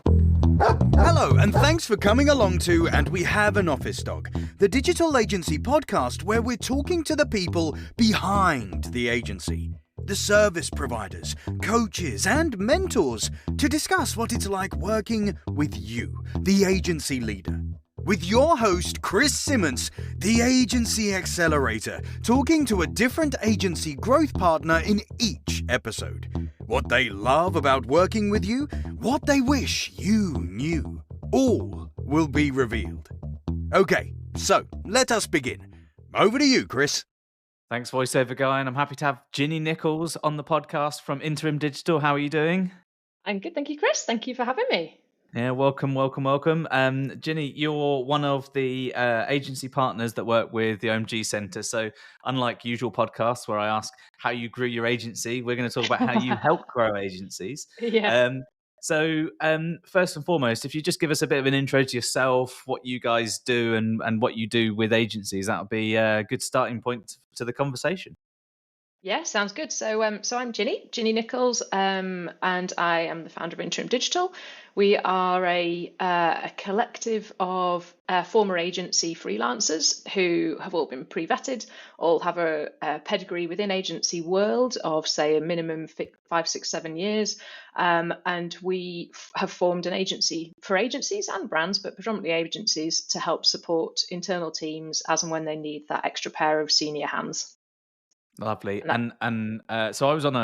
Hello, and thanks for coming along to And We Have an Office Dog, the digital agency podcast where we're talking to the people behind the agency, the service providers, coaches, and mentors to discuss what it's like working with you, the agency leader. With your host, Chris Simmons, the Agency Accelerator, talking to a different agency growth partner in each episode. What they love about working with you, what they wish you knew. All will be revealed. Okay, so let us begin. Over to you, Chris. Thanks, voiceover guy, and I'm happy to have Ginny Nicholls on the podcast from Interim Digital. How are you doing? I'm good, thank you, Chris. Thank you for having me. Yeah, welcome. Ginny, you're one of the agency partners that work with the OMG Centre. So unlike usual podcasts where I ask how you grew your agency, we're going to talk about how you help grow agencies. Yeah. First and foremost, if you just give us a bit of an intro to yourself, what you guys do and what you do with agencies, that would be a good starting point to the conversation. Yeah, sounds good. So I'm Ginny Nicholls, and I am the founder of Interim Digital. We are a collective of former agency freelancers who have all been pre-vetted, all have a pedigree within agency world of, say, a minimum 5, 6, 7 years, and we have formed an agency for agencies and brands, but predominantly agencies, to help support internal teams as and when they need that extra pair of senior hands. Lovely. And So I was on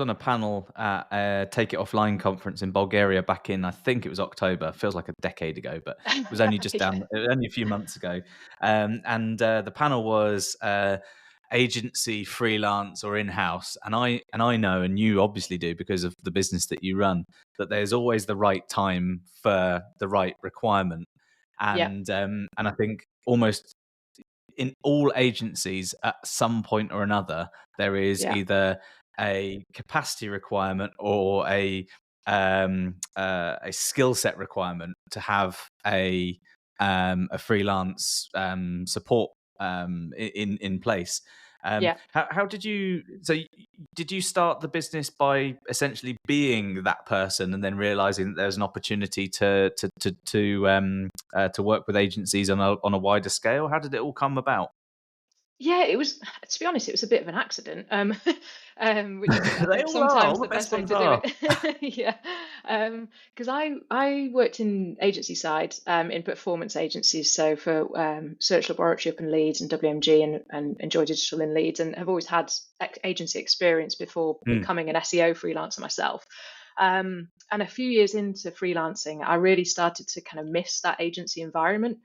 a panel at a Take It Offline conference in Bulgaria back in, I think it was October. Feels like a decade ago, but it was only only a few months ago. The panel was agency, freelance, or in-house. And I know, and you obviously do because of the business that you run, that there's always the right time for the right requirement. yeah, And I think almost in all agencies at some point or another there is yeah. either a capacity requirement or a skill set requirement to have a freelance support in place. Yeah. How did you? So did you start the business by essentially being that person, and then realizing that there's an opportunity to work with agencies on a wider scale? How did it all come about? Yeah, it was, to be honest, it was a bit of an accident, which is, I They think, all are. sometimes All the the best best way ones to do are. it. Yeah, because I worked in agency side, in performance agencies, so for Search Laboratory up in Leeds and WMG and Enjoy Digital in Leeds, and have always had agency experience before Mm, becoming an SEO freelancer myself. And a few years into freelancing, I really started to kind of miss that agency environment.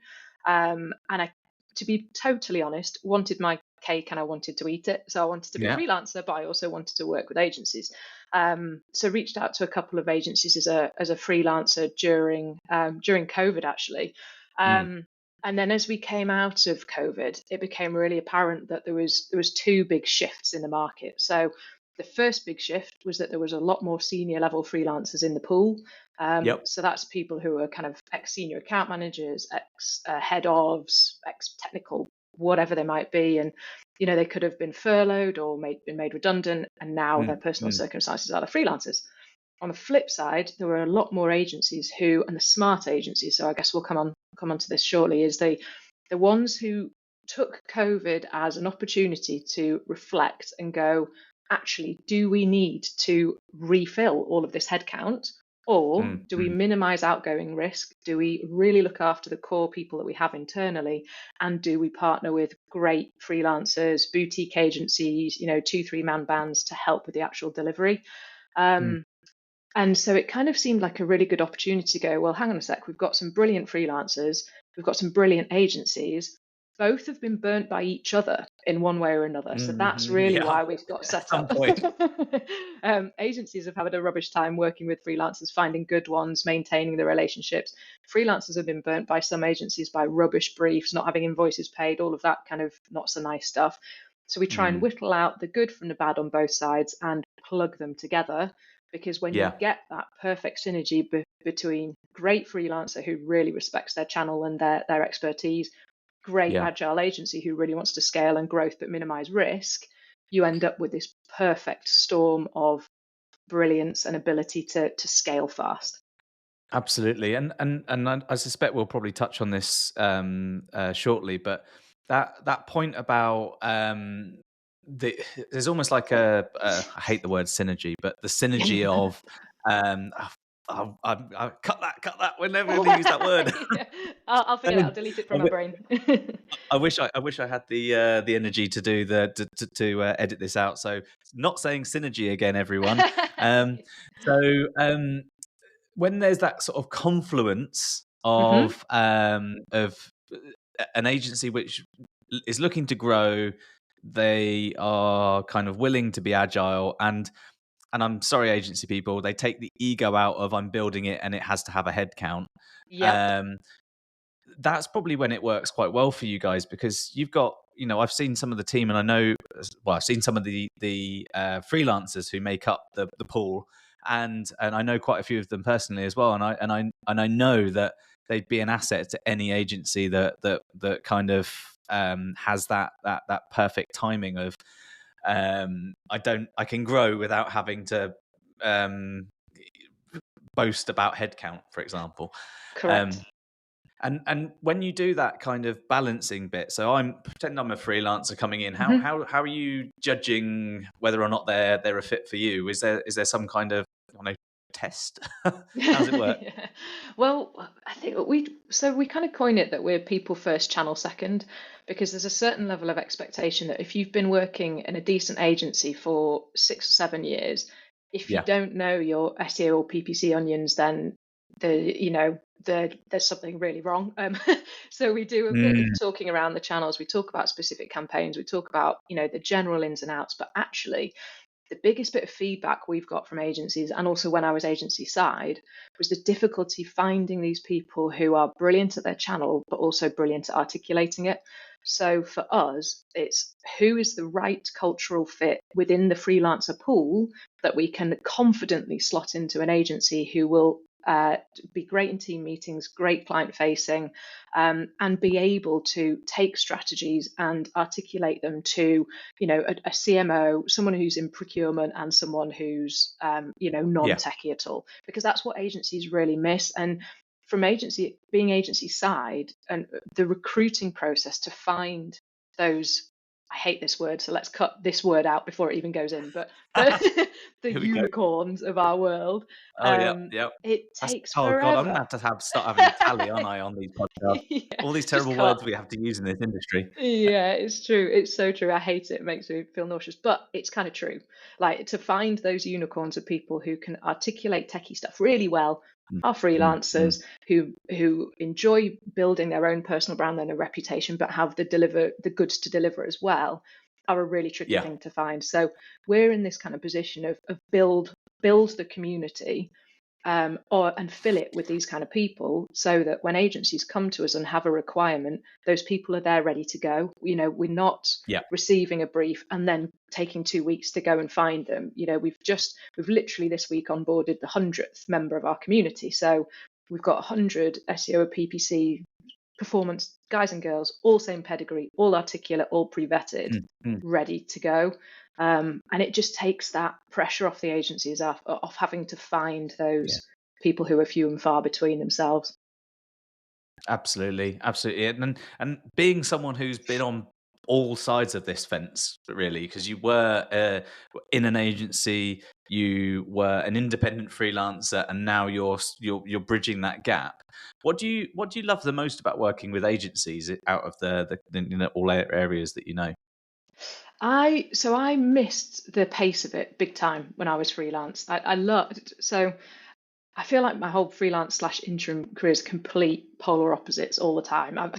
And I, to be totally honest, wanted my cake and I wanted to eat it. So I wanted to be a yeah. freelancer, but I also wanted to work with agencies. So reached out to a couple of agencies as a freelancer during COVID, actually. Mm, And then as we came out of COVID, it became really apparent that there was two big shifts in the market. So the first big shift was that there was a lot more senior level freelancers in the pool. yep. So that's people who are kind of ex senior account managers, ex head ofs, ex technical, whatever they might be, and they could have been furloughed or been made redundant, and now their Mm, personal mm, circumstances are the freelancers. On the flip side, there were a lot more agencies who, and the smart agencies, so I guess we'll come on to this shortly, is the ones who took COVID as an opportunity to reflect and go, actually, do we need to refill all of this headcount? Or mm, do we mm. minimize outgoing risk? Do we really look after the core people that we have internally? And do we partner with great freelancers, boutique agencies, 2, 3 man bands to help with the actual delivery? Mm. Um, and so it kind of seemed like a really good opportunity to go, well, hang on a sec, we've got some brilliant freelancers, we've got some brilliant agencies. Both have been burnt by each other in one way or another. So that's really Yeah, why we've got at set some up. point. Agencies have had a rubbish time working with freelancers, finding good ones, maintaining the relationships. Freelancers have been burnt by some agencies by rubbish briefs, not having invoices paid, all of that kind of not so nice stuff. So we try and Mm, whittle out the good from the bad on both sides and plug them together, because when you yeah, get that perfect synergy between great freelancer who really respects their channel and their expertise, great yeah. agile agency who really wants to scale and growth but minimize risk, you end up with this perfect storm of brilliance and ability to scale fast. Absolutely, and I suspect we'll probably touch on this shortly, but that point about the there's almost like I hate the word synergy, but the synergy of um, I cut that. We're never going to use that word. Yeah. I'll forget it. I'll Um, delete it I from my wi- brain. I wish I had the energy to do edit this out. So not saying synergy again, everyone. Um, so um, when there's that sort of confluence Hmm. of an agency which is looking to grow, they are kind of willing to be agile, and I'm sorry, agency people, they take the ego out of I'm building it and it has to have a head count. Yep. Um, that's probably when it works quite well for you guys, because you've got, I've seen some of the team, and I know, well, I've seen some of the freelancers who make up the pool, and I know quite a few of them personally as well, and I know that they'd be an asset to any agency that kind of has that perfect timing of I can grow without having to um, boast about headcount, for example. Correct. Um, and when you do that kind of balancing bit, so I'm pretend I'm a freelancer coming in. How Mhm. how how are you judging whether or not they're a fit for you? Is there some kind of, I don't know, test? How does it work? Yeah. Well, I think we kind of coin it that we're people first, channel second, because there's a certain level of expectation that if you've been working in a decent agency for 6 or 7 years, if you Yeah, don't know your SEO or PPC onions, then there's something really wrong. So we do a bit of mm, talking around the channels. We talk about specific campaigns. We talk about the general ins and outs, but actually the biggest bit of feedback we've got from agencies, and also when I was agency side, was the difficulty finding these people who are brilliant at their channel, but also brilliant at articulating it. So for us, it's who is the right cultural fit within the freelancer pool that we can confidently slot into an agency who will be great in team meetings, great client facing, and be able to take strategies and articulate them to a CMO, someone who's in procurement, and someone who's yeah, non-techie at all, because that's what agencies really miss. And from being agency side, and the recruiting process to find those, I hate this word, so let's cut this word out before it even goes in, but the here we go. unicorns of our world, Oh yeah, yeah. it That's, takes oh god, I'm gonna forever. have to start having a tally, aren't I, on these podcasts? Yeah, All these just terrible cut. words we have to use in this industry. Yeah, it's true. It's so true. I hate it. It makes me feel nauseous, but it's kind of true. Like, to find those unicorns of people who can articulate techie stuff really well Mm, are mm, mm. freelancers who enjoy building their own personal brand and a reputation, but have the goods to deliver as well, are a really tricky Yeah, thing to find. So we're in this kind of position of build the community, and fill it with these kind of people, so that when agencies come to us and have a requirement, those people are there ready to go. We're not yeah, receiving a brief and then taking 2 weeks to go and find them. We've literally this week onboarded the 100th member of our community. So we've got 100 SEO or PPC performance guys and girls, all same pedigree, all articulate, all pre-vetted, mm, mm. ready to go. And it just takes that pressure off the agencies, off having to find Yeah. those people who are few and far between themselves. Absolutely, absolutely, and being someone who's been on all sides of this fence, really, because you were in an agency, you were an independent freelancer, and now you're bridging that gap. What do you love the most about working with agencies out of the all areas that you know? I missed the pace of it big time when I was freelance. I loved so I feel like my whole freelance slash interim career is complete polar opposites all the time. I've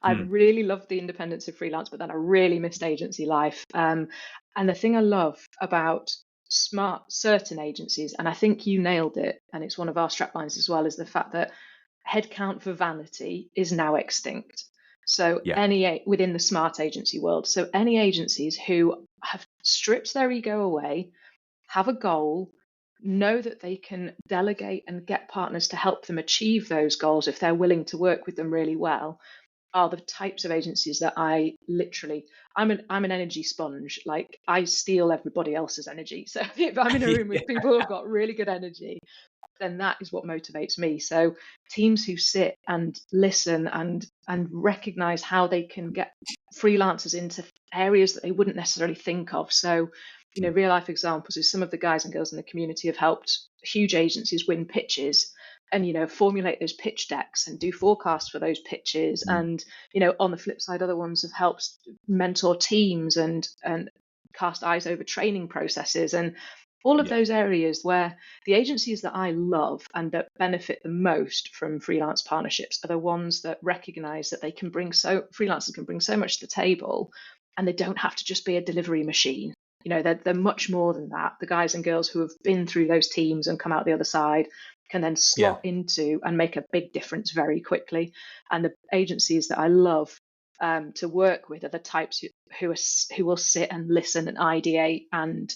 Mm, really loved the independence of freelance, but then I really missed agency life. And the thing I love about certain agencies, and I think you nailed it, and it's one of our strap lines as well, is the fact that headcount for vanity is now extinct. So yeah, within the smart agency world, so any agencies who have stripped their ego away, have a goal, know that they can delegate and get partners to help them achieve those goals if they're willing to work with them really well, are the types of agencies that I'm an energy sponge. Like, I steal everybody else's energy. So if I'm in a room with people who've got really good energy, then that is what motivates me. So teams who sit and listen and recognize how they can get freelancers into areas that they wouldn't necessarily think of. So, real life examples is some of the guys and girls in the community have helped huge agencies win pitches and, formulate those pitch decks and do forecasts for those pitches. And, on the flip side, other ones have helped mentor teams and cast eyes over training processes and all of those areas where the agencies that I love and that benefit the most from freelance partnerships are the ones that recognize that freelancers can bring so much to the table, and they don't have to just be a delivery machine. They're much more than that. The guys and girls who have been through those teams and come out the other side can then slot into and make a big difference very quickly. And the agencies that I love to work with are the types who will sit and listen and ideate and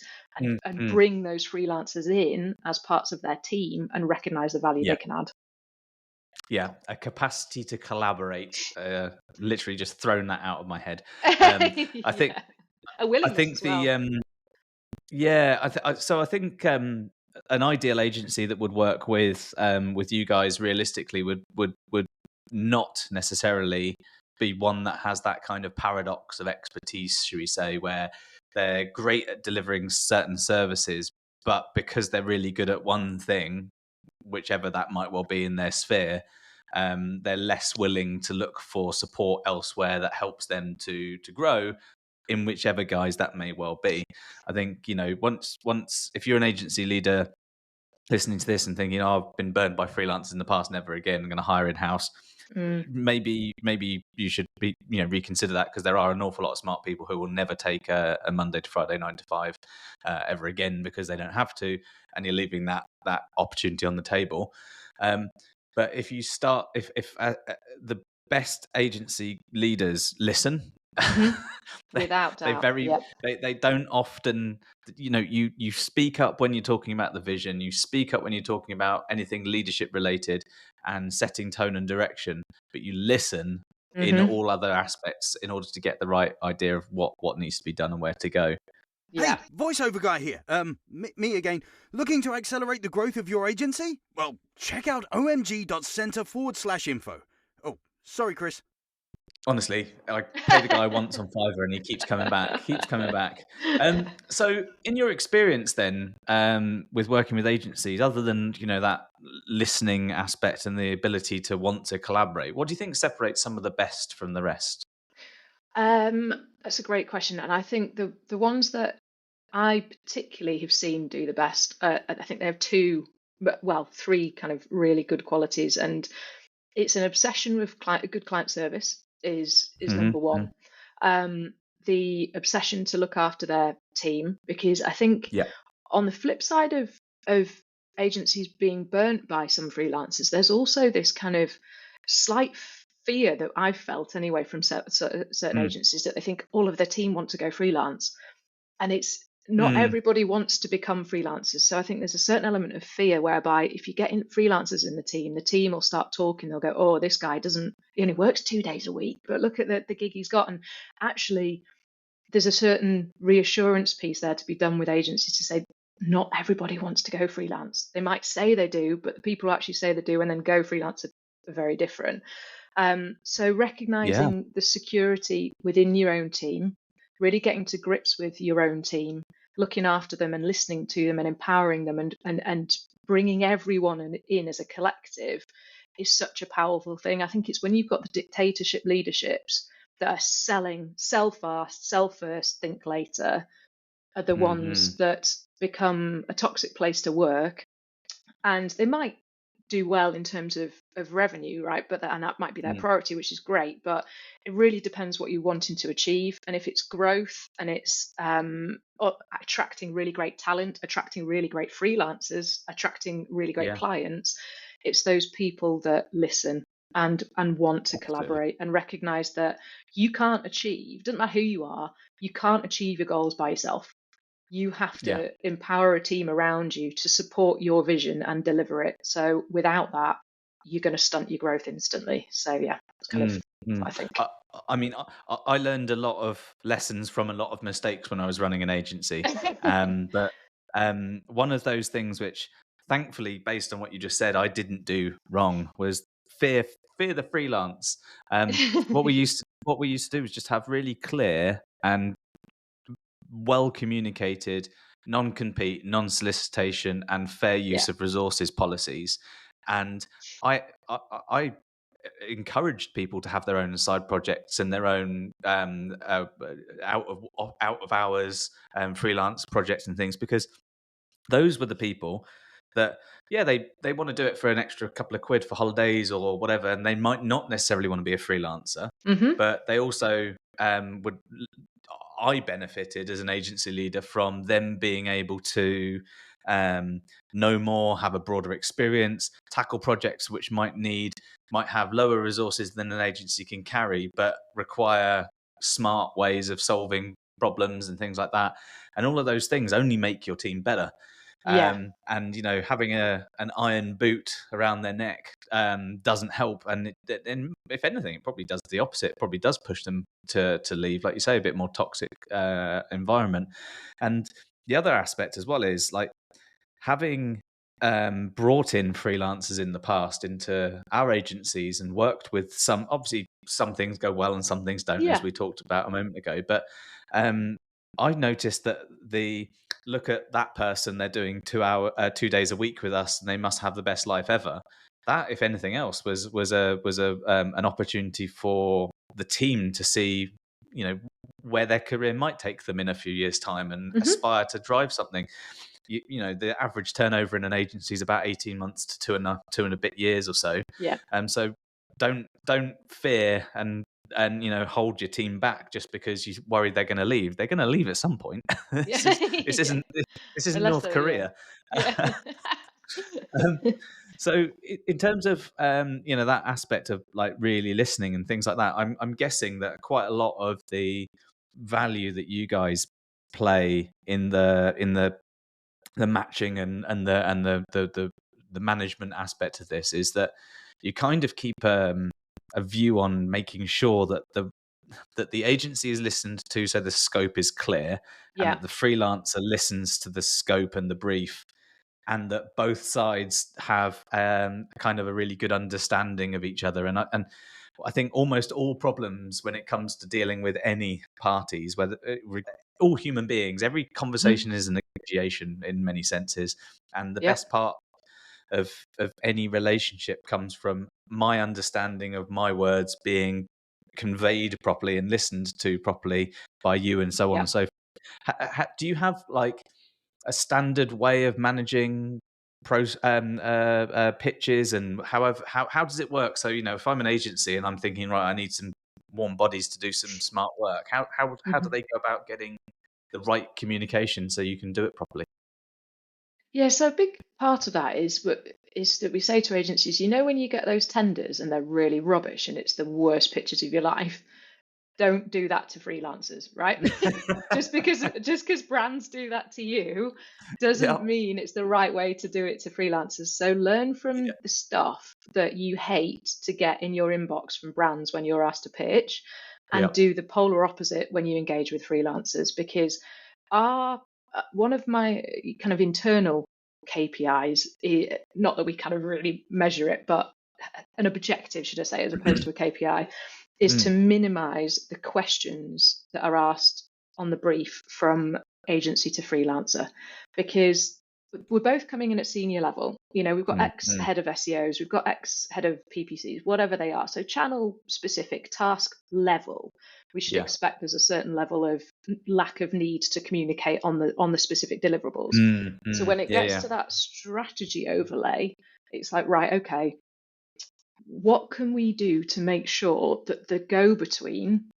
bring those freelancers in as parts of their team and recognize the value they can add. Yeah, a capacity to collaborate. Literally just thrown that out of my head. I think a willingness I think as well. So I think an ideal agency that would work with you guys realistically would not necessarily be one that has that kind of paradox of expertise, should we say, where they're great at delivering certain services, but because they're really good at one thing, whichever that might well be in their sphere, they're less willing to look for support elsewhere that helps them to grow in whichever guise that may well be. I think, once if you're an agency leader listening to this and thinking, I've been burned by freelancers in the past, never again, I'm going to hire in-house. Maybe you should reconsider that, because there are an awful lot of smart people who will never take a Monday to Friday 9 to 5 ever again because they don't have to, and you're leaving that opportunity on the table. But if you start, if the best agency leaders listen, without doubt, they don't often, you speak up when you're talking about the vision, you speak up when you're talking about anything leadership related and setting tone and direction, but you listen in all other aspects in order to get the right idea of what needs to be done and where to go. Hey, voiceover guy here. Me again. Looking to accelerate the growth of your agency? Well, check out omg.center/info. Oh, sorry, Chris. Honestly, I pay the guy once on Fiverr and he keeps coming back. So in your experience then, with working with agencies, other than, that listening aspect and the ability to want to collaborate, what do you think separates some of the best from the rest? That's a great question. And I think the ones that I particularly have seen do the best, I think they have three kind of really good qualities. And it's an obsession with good client service is number one. The obsession to look after their team, because I think on the flip side of agencies being burnt by some freelancers, there's also this kind of slight fear that I've felt anyway from certain agencies, that they think all of their team want to go freelance, and it's not everybody wants to become freelancers. So I think there's a certain element of fear whereby if you get freelancers in the team will start talking. They'll go, oh, this guy he only works 2 days a week, but look at the gig he's got. And actually, there's a certain reassurance piece there to be done with agencies to say, not everybody wants to go freelance. They might say they do, but the people who actually say they do and then go freelance are very different. So recognizing the security within your own team, really getting to grips with your own team, looking after them and listening to them and empowering them and bringing everyone in as a collective is such a powerful thing. I think it's when you've got the dictatorship leaderships that are sell fast, sell first, think later, are the ones that become a toxic place to work. And they might do well in terms of revenue, right? But that might be their priority, which is great. But it really depends what you're wanting to achieve. And if it's growth and it's attracting really great talent, attracting really great freelancers, attracting really great clients, it's those people that listen and want to collaborate and recognize that you can't achieve, doesn't matter who you are, you can't achieve your goals by yourself. You have to empower a team around you to support your vision and deliver it. So without that, you're going to stunt your growth instantly. So it's kind of, I think. I mean, I learned a lot of lessons from a lot of mistakes when I was running an agency. But one of those things which thankfully, based on what you just said, I didn't do wrong was fear the freelance. What we used to do was just have really clear and well communicated non-compete, non-solicitation, and fair Yeah. use of resources policies. And I encouraged people to have their own side projects and their own out of hours freelance projects and things, because those were the people that, yeah, they want to do it for an extra couple of quid for holidays or whatever, and they might not necessarily want to be a freelancer, Hmm. but they also would. I benefited as an agency leader from them being able to um, know more, have a broader experience, tackle projects which might have lower resources than an agency can carry, but require smart ways of solving problems and things like that. And all of those things only make your team better. Yeah. And having an iron boot around their neck doesn't help, and if anything, it probably does the opposite. It probably does push them to leave, like you say, a bit more toxic environment. And the other aspect as well is like having brought in freelancers in the past into our agencies and worked with some. Obviously, some things go well and some things don't, as Yeah. we talked about a moment ago. But I noticed that the look at that person, they're doing 2 days a week with us, and they must have the best life ever. That, if anything else, was a an opportunity for the team to see, where their career might take them in a few years' time, and Hmm. aspire to drive something. The average turnover in an agency is about 18 months to two and a bit years or so. Yeah. So don't fear and hold your team back just because you worry they're going to leave. They're going to leave at some point. Yeah. This Yeah. isn't Unless North they, yeah. Korea. Yeah. um, so in terms of that aspect of like really listening and things like that, I'm guessing that quite a lot of the value that you guys play in the matching and the management aspect of this is that you kind of keep a view on making sure that the agency is listened to, so the scope is clear, and Yeah. that the freelancer listens to the scope and the brief, and that both sides have kind of a really good understanding of each other. And I think almost all problems when it comes to dealing with any parties, whether all human beings, every Mhm. conversation is a negotiation in many senses, and the Yep. best part of any relationship comes from my understanding of my words being conveyed properly and listened to properly by you, and so on and Yep. so forth. Do you have like a standard way of managing pitches, and however how does it work? So if I'm an agency and I'm thinking, right, I need some warm bodies to do some smart work, how do Mhm. they go about getting the right communication so you can do it properly? Yeah, so a big part of that is that we say to agencies, when you get those tenders and they're really rubbish and it's the worst pictures of your life, don't do that to freelancers, right? just because brands do that to you Yeah, doesn't mean it's the right way to do it to freelancers. So learn yeah, from the stuff that you hate to get in your inbox from brands when you're asked to pitch, yeah. and do the polar opposite when you engage with freelancers, because our one of my kind of internal KPIs, not that we kind of really measure it, but an objective, should I say, as opposed to a KPI, is to Mm, minimize the questions that are asked on the brief from agency to freelancer, because we're both coming in at senior level. We've got mm, X mm. head of SEOs, we've got X head of PPCs, whatever they are. So channel specific, task level, we should Yeah. expect there's a certain level of lack of need to communicate on the specific deliverables. Mm, So mm. when it Yeah, gets yeah. to that strategy overlay, it's like, right, okay, what can we do to make sure that the go between,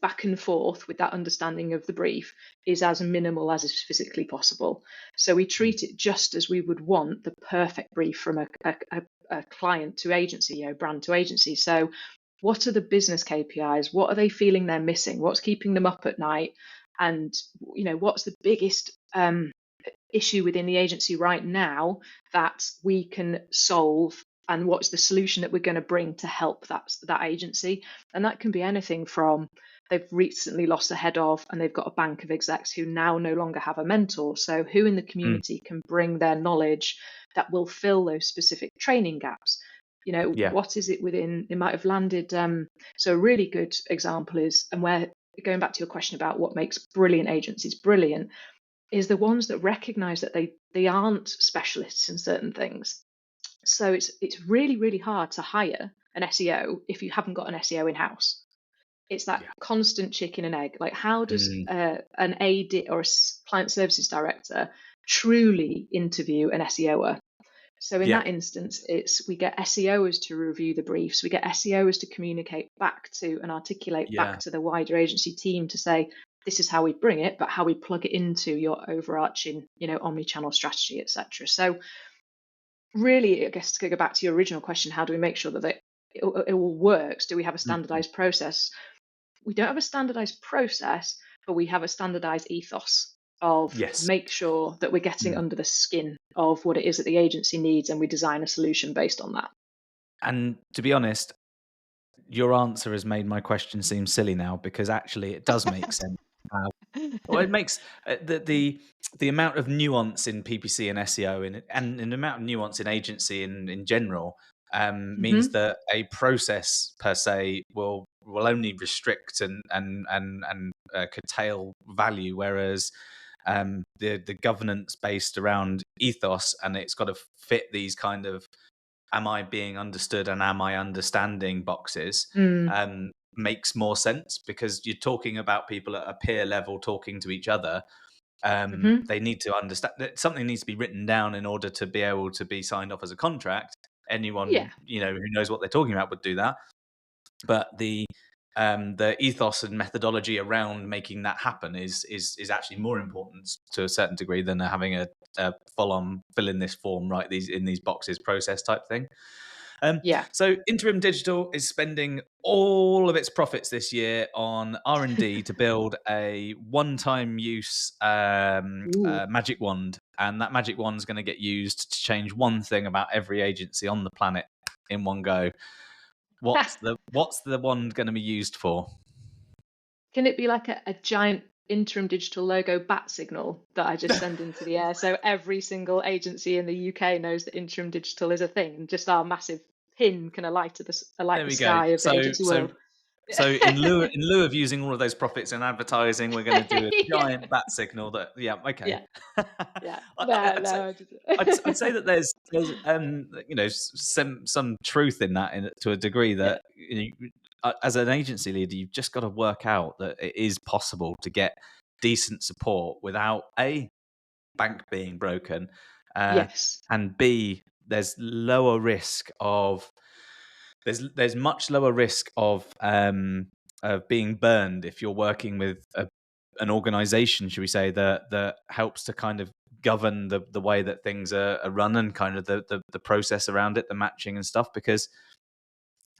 back and forth with that understanding of the brief is as minimal as is physically possible? So we Mm, treat it just as we would want the perfect brief from a client to agency, brand to agency. So what are the business KPIs? What are they feeling they're missing? What's keeping them up at night? And what's the biggest issue within the agency right now that we can solve, and what's the solution that we're going to bring to help that agency? And that can be anything from they've recently lost a head of, and they've got a bank of execs who now no longer have a mentor. So who in the community can bring their knowledge that will fill those specific training gaps? Yeah. What is it within, it might have landed. So a really good example is, and where, going back to your question about what makes brilliant agencies brilliant, is the ones that recognize that they aren't specialists in certain things. So it's really, really hard to hire an SEO if you haven't got an SEO in house. It's that constant chicken and egg. Like, how does an AD or a client services director truly interview an SEOer? So in that instance, we get SEOs to review the briefs, we get SEOs to communicate back to and articulate back to the wider agency team to say, this is how we bring it, but how we plug it into your overarching, omni-channel strategy, etc. So really, I guess, to go back to your original question, how do we make sure that it all works? Do we have a standardized process? We don't have a standardized process, but we have a standardized ethos of make sure that we're getting under the skin of what it is that the agency needs, and we design a solution based on that. And to be honest, your answer has made my question seem silly now, because actually it does make sense. Well, it makes the amount of nuance in PPC and SEO and the amount of nuance in agency in general means that a process per se will only restrict and curtail value, whereas the governance based around ethos, and it's got to fit these kind of am I being understood and am I understanding boxes, makes more sense, because you're talking about people at a peer level talking to each other. They need to understand that something needs to be written down in order to be able to be signed off as a contract. Anyone who knows what they're talking about would do that, but the ethos and methodology around making that happen is actually more important to a certain degree than having a full on fill in this form, right, these boxes process type thing. So Interim Digital is spending all of its profits this year on R&D to build a one-time use magic wand, and that magic wand is going to get used to change one thing about every agency on the planet in one go. What's the wand going to be used for? Can it be like a giant Interim Digital logo bat signal that I just send into the air, so every single agency in the UK knows that Interim Digital is a thing, and just our massive pin can alight the sky of the agency world? So in lieu of using all of those profits in advertising, we're going to do a giant bat signal that, I'd say that there's some truth in that, to a degree, that as an agency leader, you've just got to work out that it is possible to get decent support without A, bank being broken, and B, there's lower risk of there's much lower risk of being burned if you're working with an organization, should we say, that helps to kind of govern the way that things are run, and kind of the process around it, the matching and stuff. Because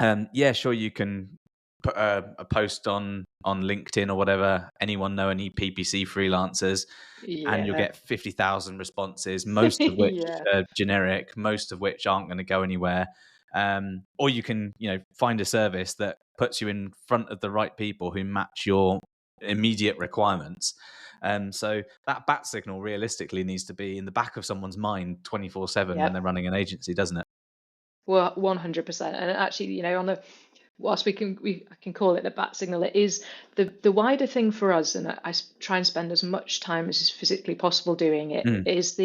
sure, you can put a post on LinkedIn or whatever, anyone know any PPC freelancers, and you'll get 50,000 responses, most of which are generic, most of which aren't going to go anywhere. Or you can find a service that puts you in front of the right people who match your immediate requirements. So that bat signal realistically needs to be in the back of someone's mind 24/7 when they're running an agency, doesn't it? Well, 100%. And actually, whilst I can call it the bat signal, it is the wider thing for us, and I try and spend as much time as is physically possible doing it, is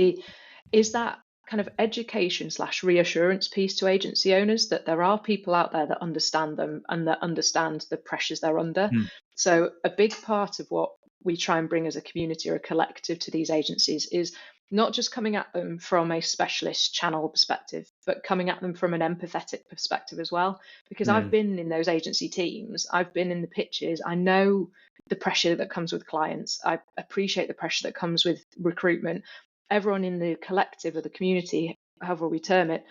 that kind of education / reassurance piece to agency owners that there are people out there that understand them and that understand the pressures they're under. So a big part of what we try and bring as a community or a collective to these agencies is not just coming at them from a specialist channel perspective, but coming at them from an empathetic perspective as well. Because I've been in those agency teams, I've been in the pitches, I know the pressure that comes with clients, I appreciate the pressure that comes with recruitment. Everyone in the collective or the community, however we term it,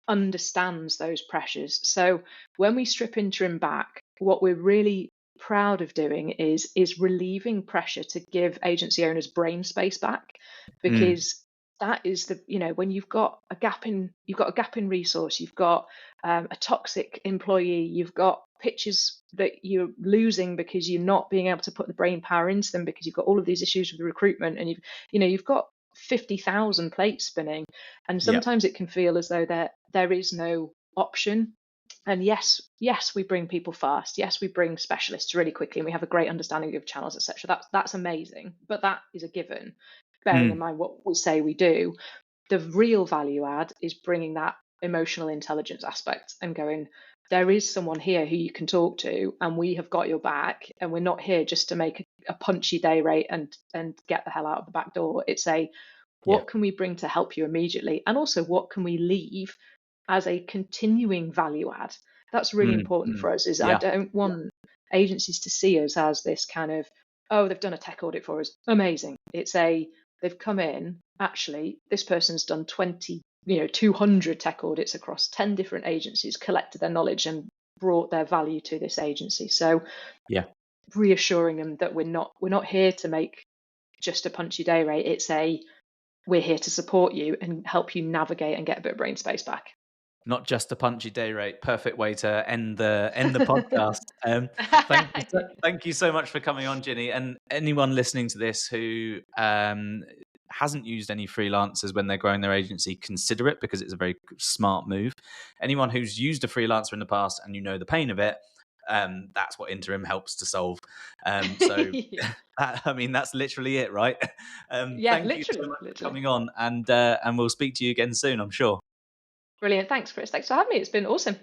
understands those pressures. So when we strip Interim back, what we're really proud of doing is relieving pressure to give agency owners brain space back, because that is when you've got a gap in resource, you've got a toxic employee, you've got pitches that you're losing because you're not being able to put the brain power into them, because you've got all of these issues with the recruitment, and you've got 50,000 plates spinning, and Yeah. sometimes it can feel as though there is no option. And yes, we bring people fast. Yes, we bring specialists really quickly, and we have a great understanding of channels, etc. That's amazing, but that is a given. Bearing in mind what we say we do, the real value add is bringing that emotional intelligence aspect and going, there is someone here who you can talk to, and we have got your back, and we're not here just to make a punchy day rate and get the hell out of the back door. It's what can we bring to help you immediately, and also what can we leave as a continuing value add. That's really important for us. Is I don't want agencies to see us as this kind of, oh, they've done a tech audit for us, amazing. It's they've come in, actually this person's done 200 tech audits across 10 different agencies, collected their knowledge and brought their value to this agency. So reassuring them that we're not here to make just a punchy day rate. It's we're here to support you and help you navigate and get a bit of brain space back. Not just a punchy day rate. Perfect way to end the podcast. Thank you so much for coming on, Ginny. And anyone listening to this who hasn't used any freelancers when they're growing their agency, consider it, because it's a very smart move. Anyone who's used a freelancer in the past and you know the pain of it, that's what Interim helps to solve. So that's literally it, right? Thank you so much for coming on, and we'll speak to you again soon, I'm sure. Brilliant. Thanks, Chris. Thanks for having me. It's been awesome.